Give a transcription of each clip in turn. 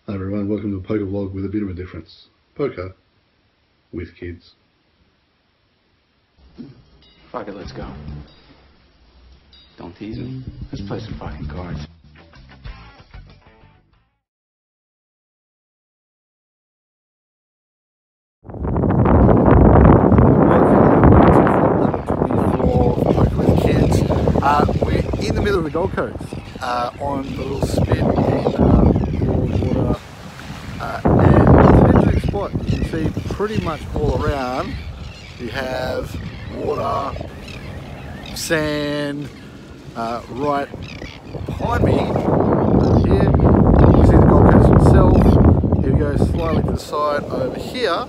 Hi everyone, welcome to a poker vlog with a bit of a difference. Poker with kids. Fuck it, let's go. Don't tease me. Let's play some fucking cards. Poker with kids. We're in the middle of the Gold Coast on the little spit in water. And it's an interesting spot. You can see pretty much all around. You have water, sand, right behind me. Here, you can see the Gold Coast itself. If you go slightly to the side over here,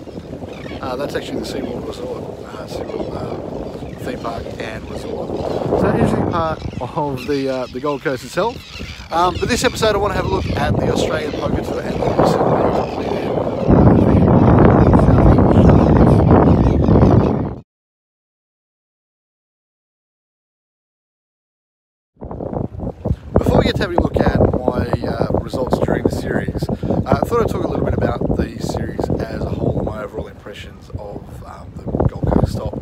that's actually the SeaWorld Resort, SeaWorld theme park and resort. So an interesting part of the Gold Coast itself. But this episode I want to have a look at the Australian Poker Tour and the recently completed Before we get to having a look at my results during the series, I thought I'd talk a little bit about the series as a whole and my overall impressions of the Gold Coast stop.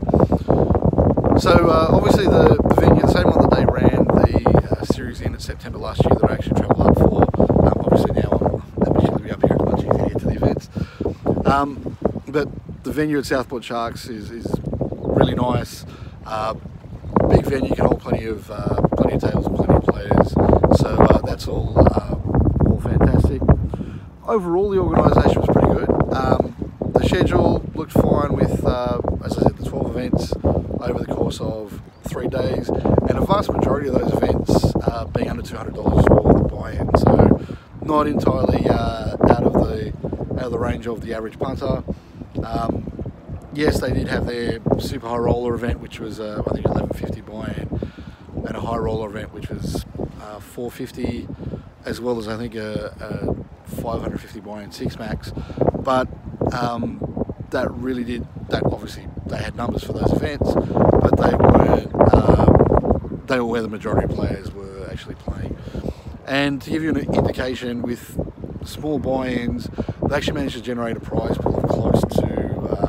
So obviously the venue, the same one that they ran the series in September last year that I actually travelled up for. Obviously now I'm going to be up here, it's much easier to get to the events. But the venue at Southport Sharks is really nice. Big venue, can hold plenty of tables and plenty of players. So that's all fantastic. Overall, the organisation was pretty good. The schedule looked fine with, as I said, the 12 events over the course of 3 days, and a vast majority of those events being under $200 for the buy-in. So not entirely out of the range of the average punter. Yes, they did have their super high roller event, which was I think $11.50 buy-in, and a high roller event which was $4.50, as well as I think a $550 buy-in 6 max. But that really did, that obviously they had numbers for those events, but they were where the majority of players were actually playing. And to give you an indication, with small buy-ins, they actually managed to generate a prize pool of close to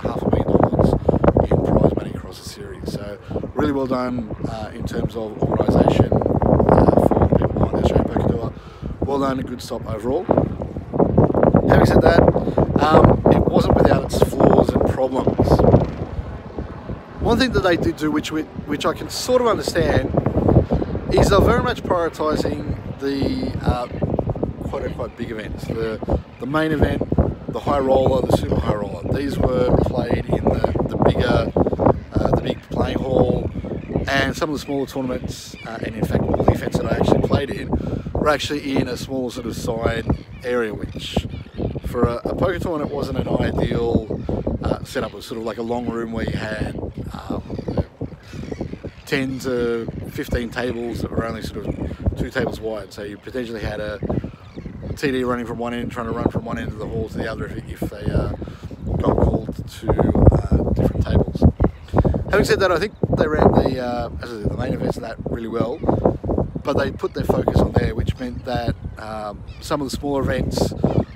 $500,000 in prize money across the series. So really well done in terms of organisation for the people behind the Australian Poker Tour. Well done, a good stop overall. Having said that, it wasn't without its flaws and problems. One thing that they did do, which I can sort of understand, is they're very much prioritising the quote-unquote big events. The main event, the high roller, the super high roller. These were played in the big playing hall, and some of the smaller tournaments, and in fact all the events that I actually played in, were actually in a small sort of side area, which for a poker tournament wasn't an ideal setup. It was sort of like a long room where you had 10 to 15 tables that were only sort of 2 tables wide. So you potentially had a TD running from one end, trying to run from one end of the hall to the other if they got called to different tables. Having said that, I think they ran the main events of that really well, but they put their focus on there, which meant that some of the smaller events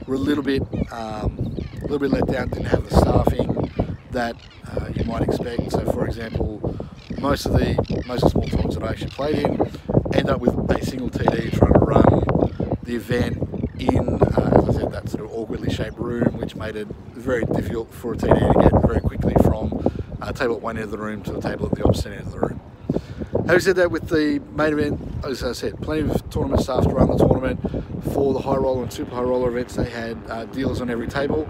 were a little bit let down, didn't have the staffing that you might expect. So for example, most of the small tournaments that I actually played in end up with a single TD trying to run the event in, as I said, that sort of awkwardly shaped room, which made it very difficult for a TD to get very quickly from a table at one end of the room to a table at the opposite end of the room. Having said that, with the main event, as I said, plenty of tournament staff to run the tournament. For the high roller and super high roller events, they had dealers on every table,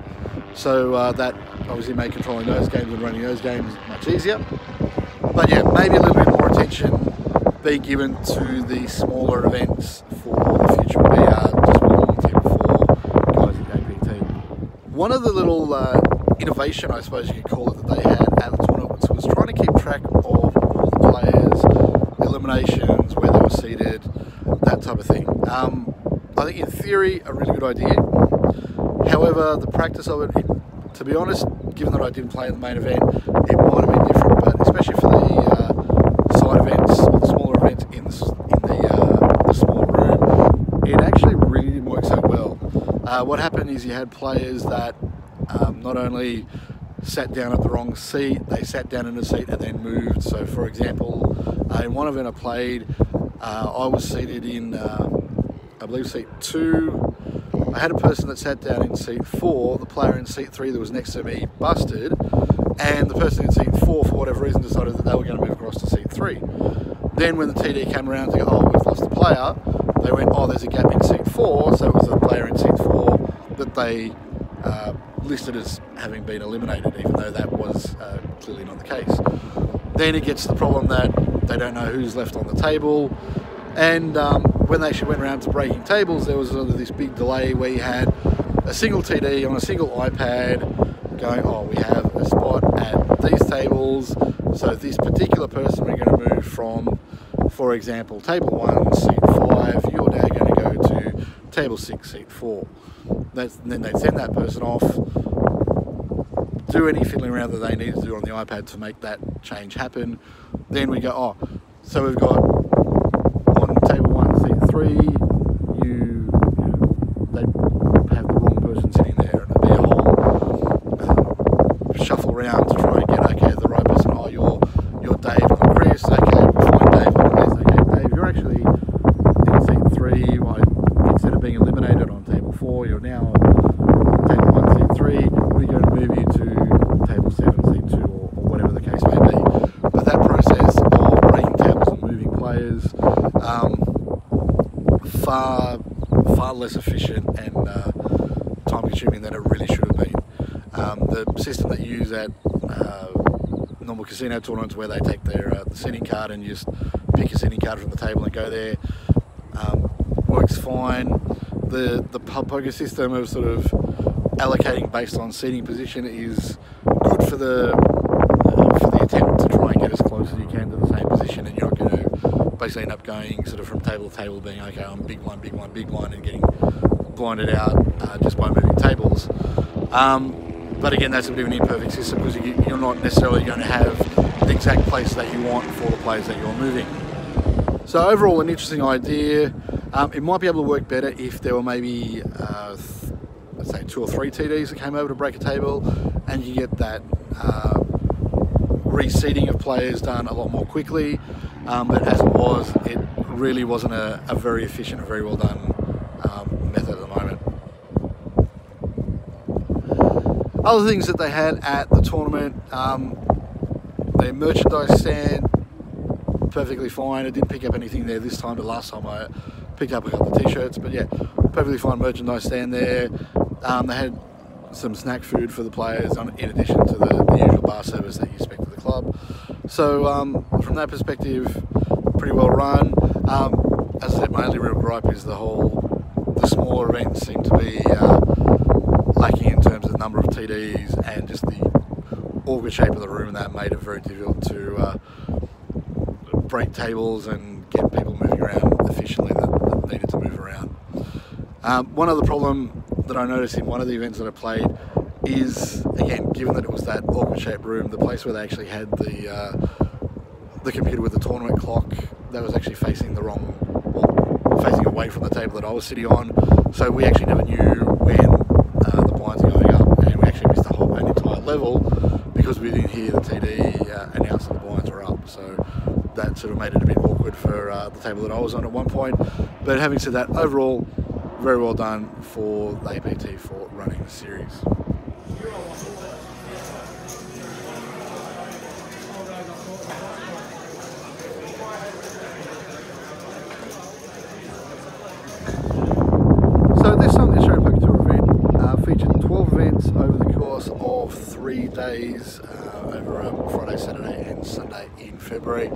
so that obviously made controlling those games and running those games much easier. But yeah, maybe a little bit more attention being given to the smaller events for the future would be just one tip for guys at the APT. One of the little innovation, I suppose you could call it, that they had at the tournaments was trying to keep track of all the players, eliminations, where they were seated, that type of thing. I think in theory a really good idea. However, the practice of it, to be honest, given that I didn't play in the main event, it might have been different. But especially for the side events, or the smaller events in the smaller room, it actually really didn't work so well. What happened is you had players that not only sat down at the wrong seat, they sat down in a seat and then moved. So for example, in one event I played, I was seated in, I believe, seat 2. I had a person that sat down in seat 4, the player in seat 3 that was next to me busted, and the person in seat 4, for whatever reason, decided that they were going to move across to seat 3. Then when the TD came around to go, oh, we've lost a player, they went, oh, there's a gap in seat 4, so it was the player in seat 4 that they listed as having been eliminated, even though that was clearly not the case. Then it gets to the problem that they don't know who's left on the table, and when they actually went around to breaking tables, there was sort of this big delay where you had a single TD on a single iPad going, oh, we have a spot at these tables, so this particular person we're going to move from, for example, table 1, seat 5, you're now going to go to table 6, seat 4. Then they'd send that person off, do any fiddling around that they need to do on the iPad to make that change happen. Then we go, oh, so we've got on table 1, seat 3, they'd have the wrong person sitting there, and it'd be a whole shuffle around to try and get, okay, the right person. Oh, you're Dave, not Chris. Okay, we'll find Dave on the list. Okay, Dave, you're actually in seat 3. Well, instead of being eliminated on table 4, you're now on table 1, seat 3. We're going to move you to table 7, seat 2, or whatever the case may be. But that process of breaking tables and moving players, far less efficient and time consuming than it really should have been. The system that you use at normal casino tournaments, where they take their the seating card and you just pick a seating card from the table and go there, works fine. The poker system of sort of allocating based on seating position is good for the attempt to try and get as close as you can to the same position, and you're not going to basically end up going sort of from table to table, being okay, I'm big blind, big blind, big blind, and getting blinded out just by moving tables. But again, that's a bit of an imperfect system, because you're not necessarily going to have the exact place that you want for the players that you're moving. So overall, an interesting idea. It might be able to work better if there were maybe, let's say, 2 or 3 TDs that came over to break a table, and you get that reseating of players done a lot more quickly. But as it was, it really wasn't a very efficient and very well done method at the moment. Other things that they had at the tournament, their merchandise stand, perfectly fine. I didn't pick up anything there this time, but last time I picked up a couple of t-shirts. But yeah, perfectly fine merchandise stand there. They had some snack food for the players in addition to the usual bar service that you expect at the club. So from that perspective, pretty well run. As I said, my only real gripe is the smaller events seem to be lacking in terms of the number of TDs and just the awkward shape of the room, and that made it very difficult to break tables and get people moving around efficiently that needed to move around. One other problem that I noticed in one of the events that I played is, again, given that it was that awkward shaped room, the place where they actually had the computer with the tournament clock, that was actually facing the wrong, well, facing away from the table that I was sitting on. So we actually never knew when the blinds were going up, and we actually missed an entire level because we didn't hear the TD announce that the blinds were up. So that sort of made it a bit awkward for the table that I was on at one point. But having said that, overall, very well done for the APT for running the series. So this Sunday Australian Poker Tour event featured 12 events over the course of 3 days, over Friday, Saturday and Sunday in February.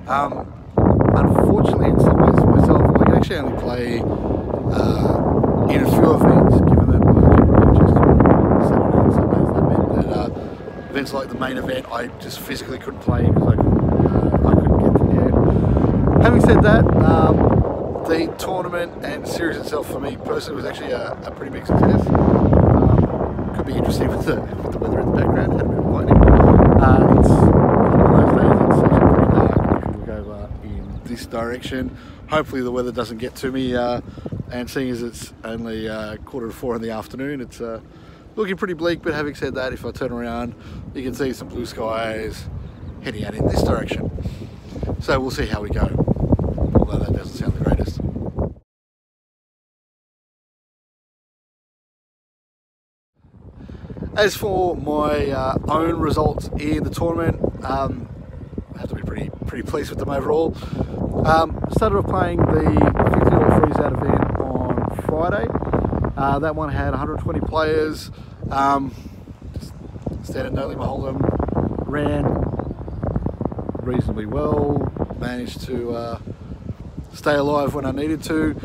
Unfortunately, in some ways for myself, I can actually only play in a few events, given that I was actually just on Saturday and Sundays. That meant that events like the main event, I just physically couldn't play because I couldn't get to there. Having said that, the tournament and series itself for me personally was actually a pretty big success. Could be interesting with the weather in the background. Had a bit of lightning. It's one of those days. It's actually pretty dark if you look over in this direction. Hopefully the weather doesn't get to me and seeing as it's only 3:45 in the afternoon, it's looking pretty bleak. But having said that, if I turn around, you can see some blue skies heading out in this direction. So we'll see how we go, although that doesn't sound the greatest. As for my own results in the tournament, I have to be pretty pleased with them overall. Started off playing the $50 freeze out event on Friday. That one had 120 players. Just standard no limit hold'em, ran reasonably well, managed to stay alive when I needed to.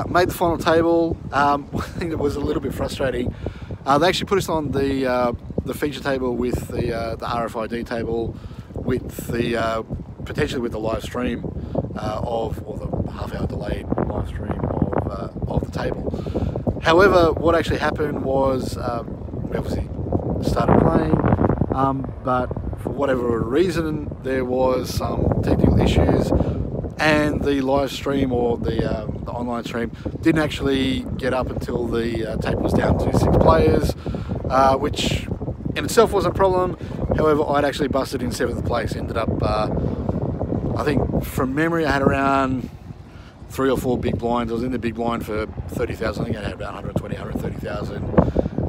Made the final table. One thing that was a little bit frustrating, they actually put us on the feature table with the RFID table, with the potentially with the live stream or the half-hour delayed live stream of the table. However, what actually happened was we obviously started playing, but for whatever reason there was some technical issues, and the live stream or the online stream didn't actually get up until the table was down to 6 players, which in itself wasn't a problem. However, I'd actually busted in 7th place. Ended up, I think from memory, I had around 3 or 4 big blinds. I was in the big blind for 30,000. I think I had about 120, 130,000.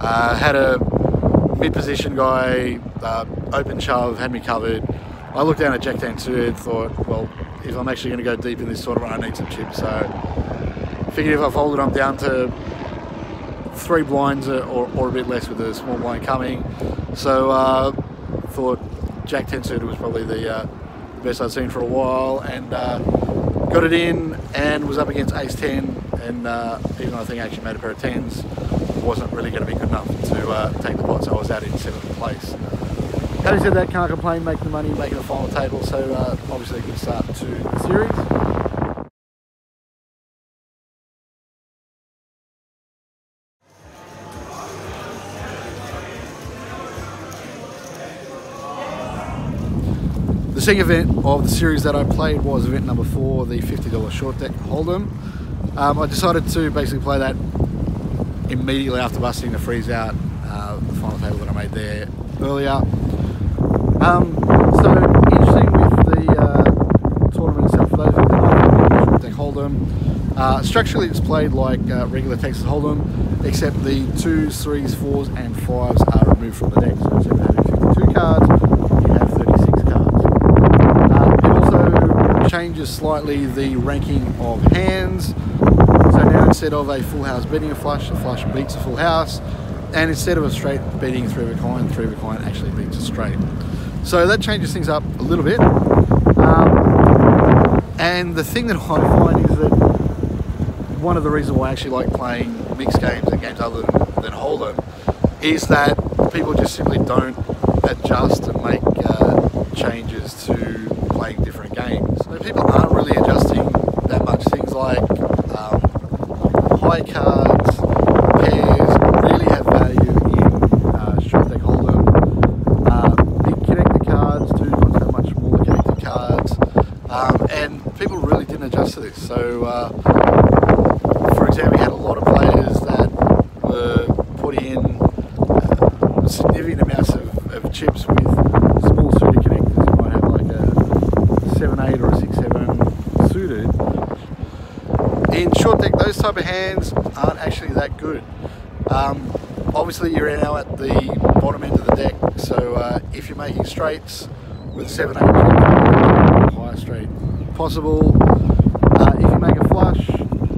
Had a mid-position guy, open shove, had me covered. I looked down at Jack 10 suited, thought, well, if I'm actually going to go deep in this tournament, I need some chips. So figured if I folded, I'm down to 3 blinds or a bit less with a small blind coming. So thought Jack 10 suited was probably the best I'd seen for a while, and got it in and was up against ace 10, and even though I think I actually made a pair of 10s, wasn't really going to be good enough to take the pot, so I was out in 7th place. Having said that, can't complain, making the money, making the final table, so obviously a good start to the series. The second event of the series that I played was event number 4, the $50 short deck hold'em. I decided to basically play that immediately after busting the freeze out, the final table that I made there earlier. So interesting with the tournament itself, for those of you that know short deck hold'em, structurally it's played like regular Texas hold'em, except the 2s, 3s, 4s and 5s are removed from the deck. So instead of having 52 cards, you have 36 cards. It also changes slightly the ranking of hands. So now instead of a full house beating a flush, the flush beats a full house, and instead of a straight beating 3 of a coin, 3 of a coin actually beats a straight. So that changes things up a little bit. And the thing that I find is that one of the reasons why I actually like playing mixed games and games other than hold'em is that people just simply don't adjust and make changes to playing different games. So people aren't really adjusting that much. Things like high cards, pairs really have value in short deck hold'em. Big connected cards do not have much smaller connected cards, and people really didn't adjust to this. So for example, we had a lot of players that were putting in significant amounts of chips with small suited connectors. You might have like a 7-8 or a 6-7 suited. In short deck, those type of hands aren't actually that good. Obviously you're now at the bottom end of the deck, so if you're making straights with 7-8 chips, highest straight possible. If you make a flush,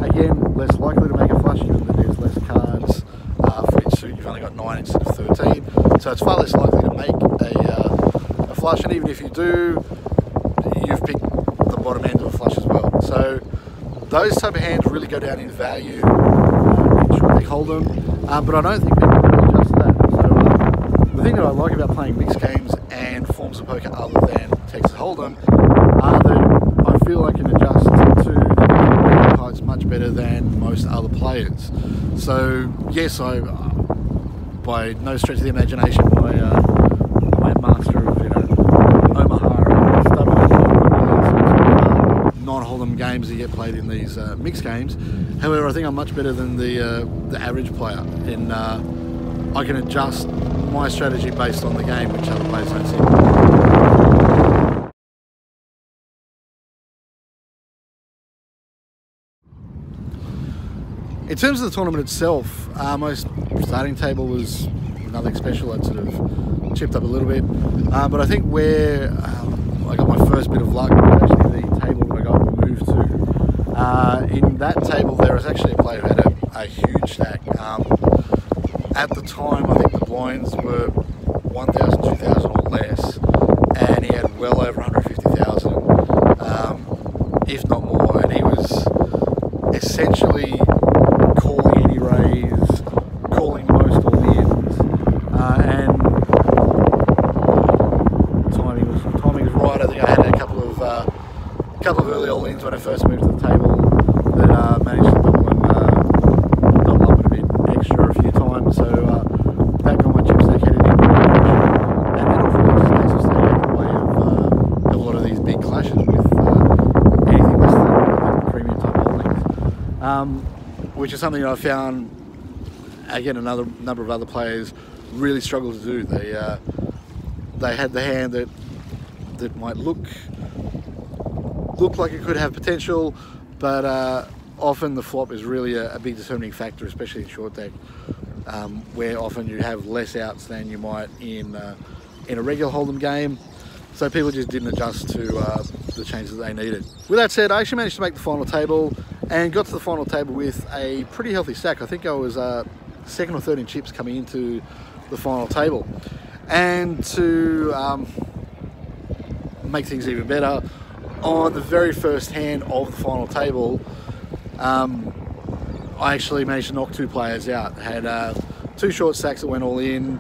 again, less likely to make a flush given that there's less cards for each suit. You've only got 9 instead of 13, so it's far less likely to make a flush, and even if you do, you've picked the bottom end of a flush as well. So those type of hands really go down in value in short deck hold'em, but I don't think people really adjust to that. So the thing that I like about playing mixed games and forms of poker other than Texas hold'em are that I feel I can adjust to the cards much better than most other players. So yes, I by no stretch of the imagination I'm a master of Omaha and stuff non-hold'em games. games that get played in these mixed games. However, I think I'm much better than the average player, and I can adjust my strategy based on the game, which other players don't see. In terms of the tournament itself, my starting table was nothing special. I'd sort of chipped up a little bit, but I think where I got my first bit of luck was actually the table that I got moved to. In that table there was actually a player who had a huge stack. At the time, I think the blinds were 1,000, 2,000 or less, and he had well over 150,000, if not more, and he was essentially calling any raise, calling most all-ins, and timing was right. I think I had a couple of early all-ins when I first moved to the table that managed to double up a bit extra a few times, so that got my chip stack headed in the right direction, and then ultimately just case of staying out of the way of a lot of these big clashes with anything less than premium type holdings. Which is something that I found, again, another number of other players really struggle to do. They had the hand that might look like it could have potential, but often the flop is really a big determining factor, especially in short deck, where often you have less outs than you might in a regular hold'em game. So people just didn't adjust to the changes that they needed. With that said, I actually managed to make the final table and got to the final table with a pretty healthy stack. I think I was second or third in chips coming into the final table. And to make things even better, on the very first hand of the final table, I actually managed to knock two players out. I had two short stacks that went all in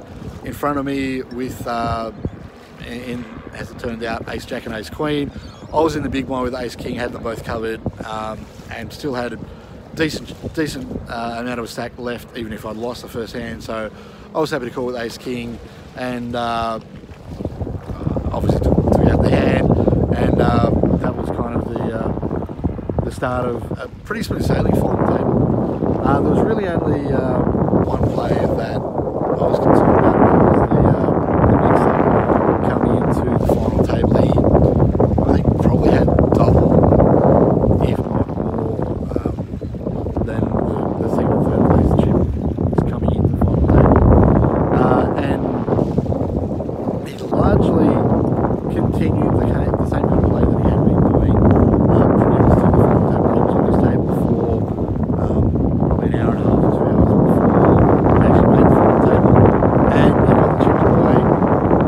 front of me with, as it turned out, ace jack and ace queen. I was in the big one with ace king, had them both covered, and still had a decent amount of a stack left, even if I'd lost the first hand. So I was happy to call with ace king, and obviously took out the hand, and that was kind of the start of a pretty smooth sailing final table. There was really only one player that I was concerned about. That was the big stack coming into the final table. He, I think, probably had double, if not more, than the second and third place chip was coming into the final table. And he largely continued the same kind of play that he had been doing previous to the final table. He was on this table for probably an hour and a half or 2 hours before he actually made the final table, and he got the chips away,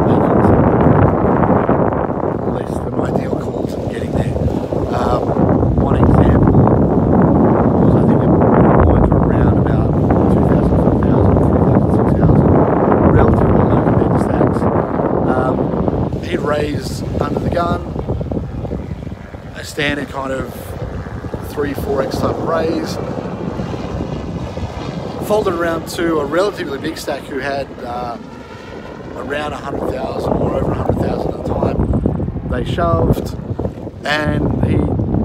making some less than ideal calls and getting there. One example was, I think, the points were around about 2,000, 4,000, 3,000, 6,000, relatively low compared to stacks. He'd raise under the gun, a standard kind of 3-4x type of raise, folded around to a relatively big stack who had around 100,000 or over 100,000 at the time. They shoved, and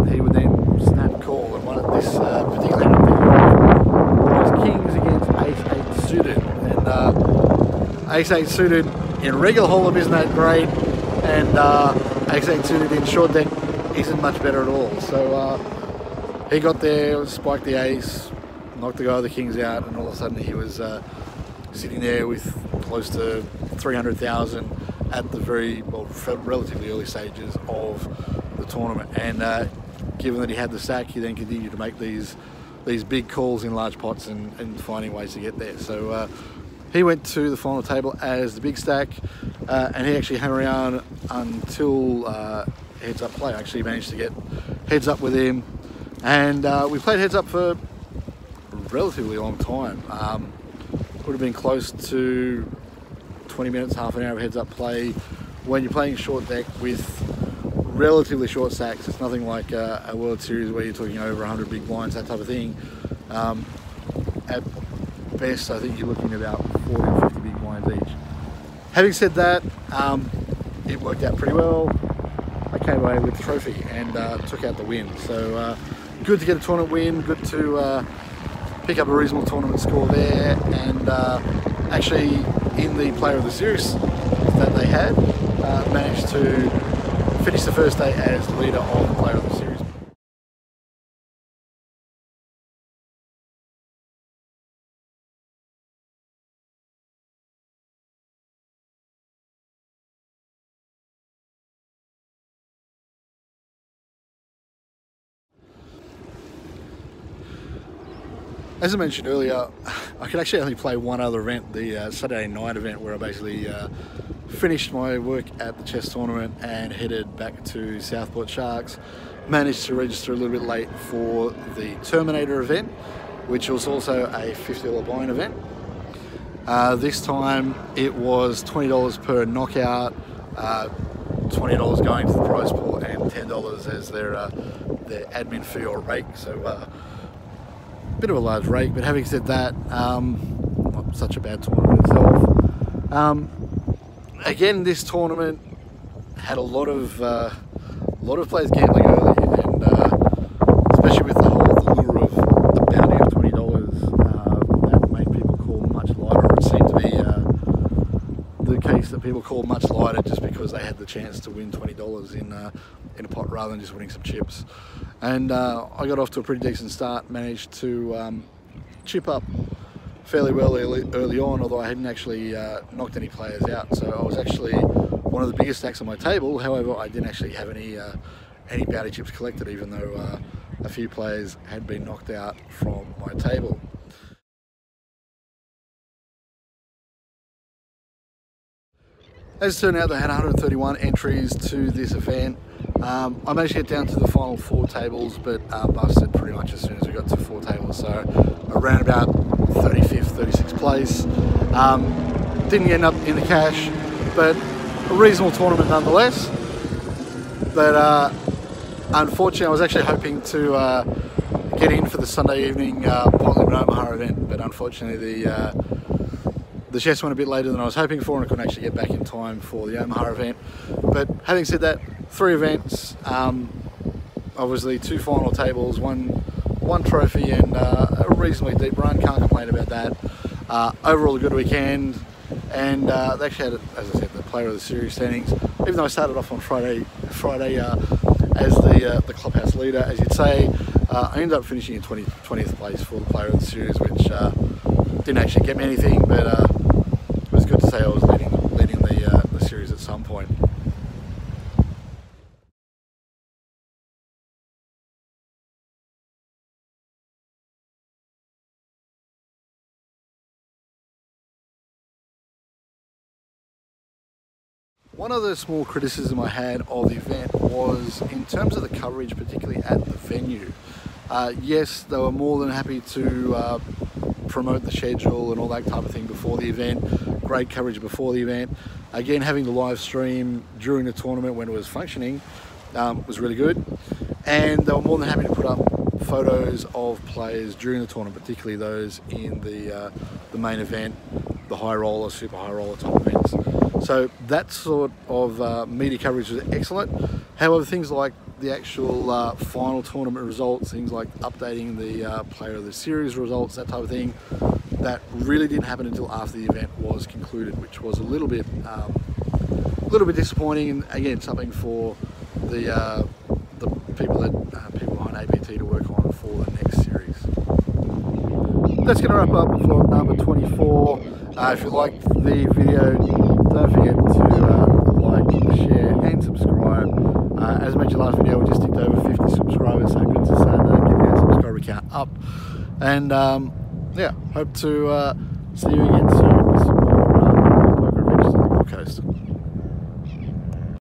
he would then snap call, and one of this particular hand was kings against ace 8 suited, and ace 8 suited in regular hold'em isn't that great, and ace 8 suited in short deck isn't much better at all. So he got there, spiked the ace, knocked the guy with the kings out, and all of a sudden he was sitting there with close to 300,000 at the relatively early stages of the tournament. And given that he had the stack, he then continued to make these big calls in large pots and finding ways to get there. So he went to the final table as the big stack, and he actually hung around until heads up play. I actually managed to get heads up with him, and we played heads up for a relatively long time. Would have been close to 20 minutes, half an hour of heads up play. When you're playing short deck with relatively short stacks, it's nothing like a World Series where you're talking over 100 big blinds, that type of thing. At best, I think you're looking at about 40 or 50 big blinds each. Having said that, it worked out pretty well. I came away with the trophy and took out the win. So good to get a tournament win, good to pick up a reasonable tournament score there, and actually in the Player of the Series that they had, managed to finish the first day as leader of the Player of the Series. As I mentioned earlier, I could actually only play one other event, the Saturday night event, where I basically finished my work at the chess tournament and headed back to Southport Sharks. Managed to register a little bit late for the Terminator event, which was also a $50 buy-in event. This time it was $20 per knockout, $20 going to the prize pool, and $10 as their admin fee or rake. So bit of a large rake, but having said that, not such a bad tournament itself. Again, this tournament had a lot of players gambling early, and especially with the lure of a bounty of $20, that made people call much lighter. It seemed to be the case that people called much lighter just because they had the chance to win $20 in a pot rather than just winning some chips. And I got off to a pretty decent start, managed to chip up fairly well early on, although I hadn't actually knocked any players out. So I was actually one of the biggest stacks on my table. However, I didn't actually have any bounty chips collected, even though a few players had been knocked out from my table. As it turned out, they had 131 entries to this event. I managed to get down to the final 4 tables, but busted pretty much as soon as we got to 4 tables. So around about 35th, 36th place. Didn't end up in the cash, but a reasonable tournament nonetheless. But unfortunately, I was actually hoping to get in for the Sunday evening Portland and Omaha event, but unfortunately the chess went a bit later than I was hoping for, and I couldn't actually get back in time for the Omaha event. But having said that, 3 events, obviously 2 final tables, one trophy, and a reasonably deep run. Can't complain about that. Overall, a good weekend, and they actually had, as I said, the Player of the Series standings. Even though I started off on Friday as the clubhouse leader, as you'd say, I ended up finishing in 20th place for the Player of the Series, which didn't actually get me anything, but it was good to say I was leading the series at some point. One other small criticism I had of the event was in terms of the coverage, particularly at the venue. Yes, they were more than happy to promote the schedule and all that type of thing before the event. Great coverage before the event. Again, having the live stream during the tournament when it was functioning was really good. And they were more than happy to put up photos of players during the tournament, particularly those in the main event, the high roller, super high roller type events. So that sort of media coverage was excellent. However, things like the actual final tournament results, things like updating the Player of the Series results, that type of thing, that really didn't happen until after the event was concluded, which was a little bit disappointing, and again, something for the people behind APT to work on for the next series. That's going to wrap up vlog number 24. If you liked the video, don't forget to like, share and subscribe. As I mentioned last video, we just ticked over 50 subscribers, so good to start getting our subscriber count up. And yeah, hope to see you again soon with some more local adventures on the Gold Coast.